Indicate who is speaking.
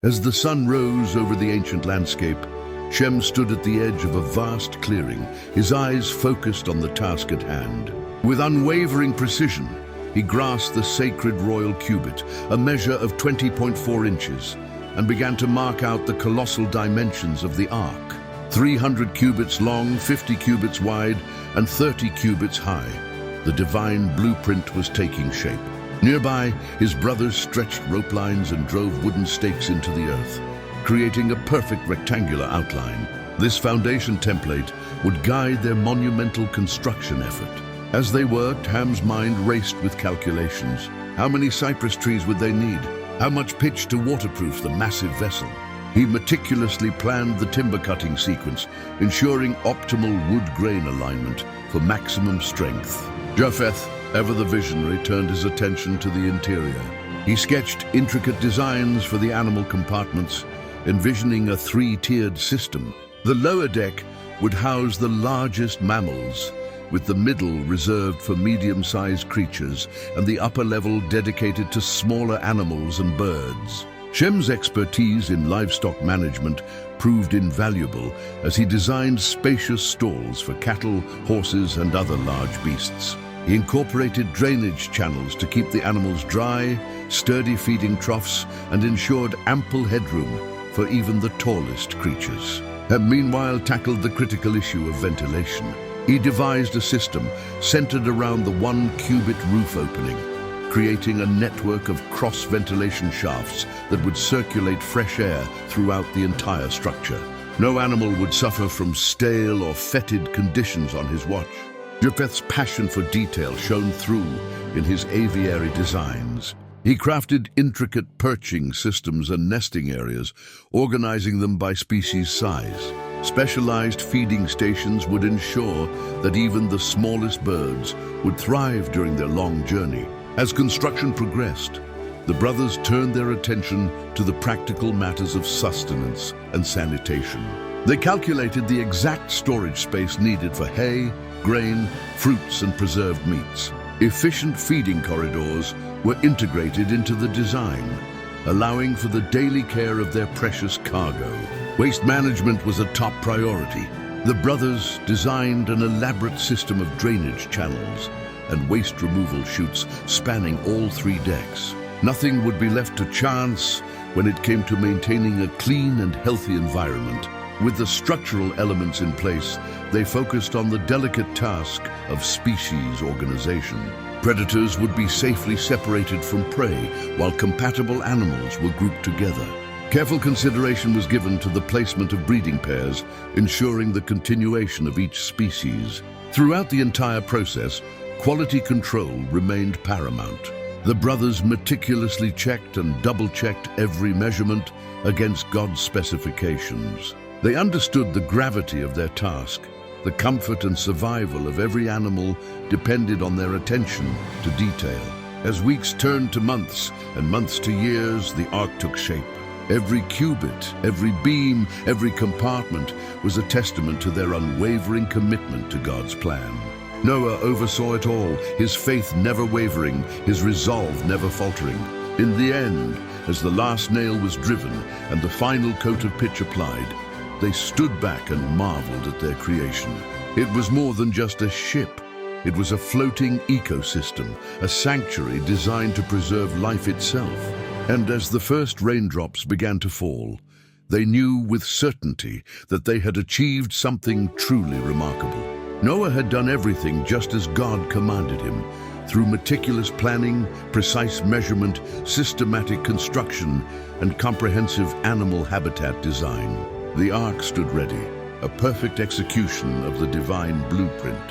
Speaker 1: As the sun rose over the ancient landscape, Shem stood at the edge of a vast clearing, his eyes focused on the task at hand. With unwavering precision, he grasped the sacred royal cubit, a measure of 20.4 inches, and began to mark out the colossal dimensions of the ark. 300 cubits long, 50 cubits wide, and 30 cubits high. The divine blueprint was taking shape. Nearby, his brothers stretched rope lines and drove wooden stakes into the earth, creating a perfect rectangular outline. This foundation template would guide their monumental construction effort. As they worked, Ham's mind raced with calculations. How many cypress trees would they need? How much pitch to waterproof the massive vessel? He meticulously planned the timber cutting sequence, ensuring optimal wood-grain alignment for maximum strength. Japheth, ever the visionary, turned his attention to the interior. He sketched intricate designs for the animal compartments, envisioning a three-tiered system. The lower deck would house the largest mammals, with the middle reserved for medium-sized creatures and the upper level dedicated to smaller animals and birds. Shem's expertise in livestock management proved invaluable as he designed spacious stalls for cattle, horses, and other large beasts. He incorporated drainage channels to keep the animals dry, sturdy feeding troughs, and ensured ample headroom for even the tallest creatures. Shem meanwhile tackled the critical issue of ventilation. He devised a system centered around the 1-cubit roof opening, creating a network of cross-ventilation shafts that would circulate fresh air throughout the entire structure. No animal would suffer from stale or fetid conditions on his watch. Japheth's passion for detail shone through in his aviary designs. He crafted intricate perching systems and nesting areas, organizing them by species size. Specialized feeding stations would ensure that even the smallest birds would thrive during their long journey. As construction progressed, the brothers turned their attention to the practical matters of sustenance and sanitation. They calculated the exact storage space needed for hay, grain, fruits, and preserved meats. Efficient feeding corridors were integrated into the design, allowing for the daily care of their precious cargo. Waste management was a top priority. The brothers designed an elaborate system of drainage channels and waste removal chutes spanning all 3 decks. Nothing would be left to chance when it came to maintaining a clean and healthy environment. With the structural elements in place, they focused on the delicate task of species organization. Predators would be safely separated from prey, while compatible animals were grouped together. Careful consideration was given to the placement of breeding pairs, ensuring the continuation of each species. Throughout the entire process, quality control remained paramount. The brothers meticulously checked and double-checked every measurement against God's specifications. They understood the gravity of their task. The comfort and survival of every animal depended on their attention to detail. As weeks turned to months and months to years, the ark took shape. Every cubit, every beam, every compartment was a testament to their unwavering commitment to God's plan. Noah oversaw it all, his faith never wavering, his resolve never faltering. In the end, as the last nail was driven and the final coat of pitch applied, they stood back and marveled at their creation. It was more than just a ship. It was a floating ecosystem, a sanctuary designed to preserve life itself. And as the first raindrops began to fall, they knew with certainty that they had achieved something truly remarkable. Noah had done everything just as God commanded him, through meticulous planning, precise measurement, systematic construction, and comprehensive animal habitat design. The ark stood ready, a perfect execution of the divine blueprint.